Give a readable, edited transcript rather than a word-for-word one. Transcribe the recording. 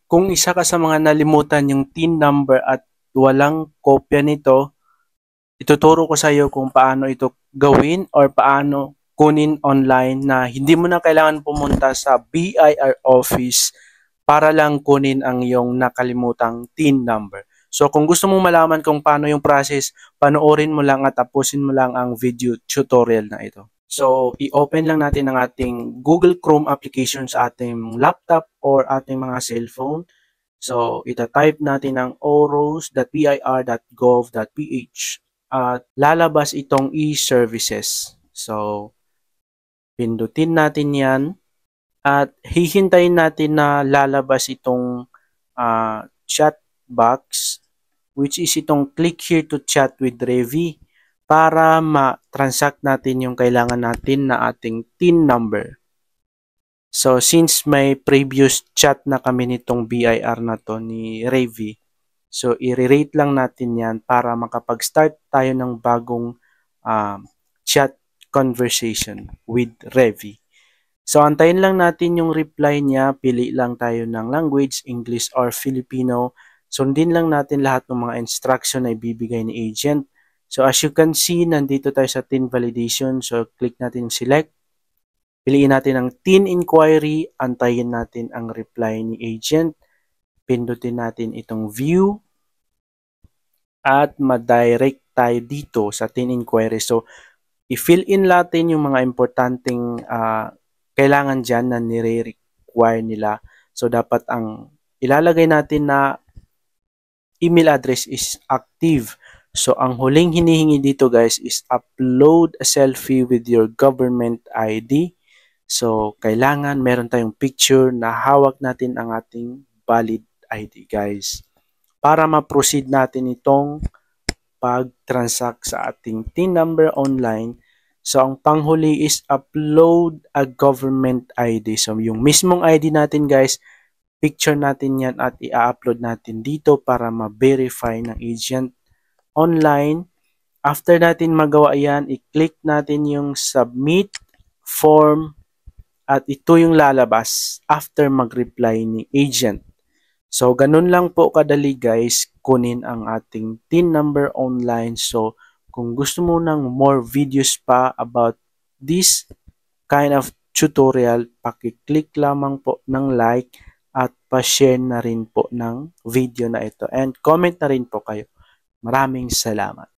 Kung isa ka sa mga nalimutan yung TIN number at walang kopya nito, ituturo ko sa iyo kung paano ito gawin or paano kunin online na hindi mo na kailangan pumunta sa BIR office para lang kunin ang iyong nakalimutang TIN number. So kung gusto mong malaman kung paano yung process, panoorin mo lang at tapusin mo lang ang video tutorial na ito. So, i-open lang natin ang ating Google Chrome application sa ating laptop or ating mga cellphone. So, ita-type natin ang oros.bir.gov.ph at lalabas itong e-services. So, pindutin natin yan at hihintayin natin na lalabas itong chat box, which is itong click here to chat with Revi para ma-transact natin yung kailangan natin na ating TIN number. So, since may previous chat na kami nitong BIR na to ni Revi, so i-rate lang natin yan para makapag-start tayo ng bagong chat conversation with Revi. So, antayin lang natin yung reply niya. Pili lang tayo ng language, English or Filipino. Sundin lang natin lahat ng mga instruction na ibibigay ni agent. So, as you can see, nandito tayo sa TIN validation. So, click natin select. Piliin natin ang TIN inquiry. Antayin natin ang reply ni agent. Pindutin natin itong view. At ma-direct tayo dito sa TIN inquiry. So, i-fill in natin yung mga importanteng kailangan dyan na nire-require nila. So, dapat ang ilalagay natin na email address is active. So, ang huling hinihingi dito guys is upload a selfie with your government ID. So, kailangan meron tayong picture na hawak natin ang ating valid ID guys. Para ma-proceed natin itong pag-transact sa ating TIN number online. So, ang panghuli is upload a government ID. So, yung mismong ID natin guys, picture natin yan at i-upload natin dito para ma-verify ng agent online. After natin magawa yan, i-click natin yung submit form at ito yung lalabas after mag-reply ni agent. So, ganun lang po kadali guys, kunin ang ating TIN number online. So, kung gusto mo ng more videos pa about this kind of tutorial, paki-click lamang po ng like at pa-share na rin po ng video na ito. And comment na rin po kayo. Maraming salamat.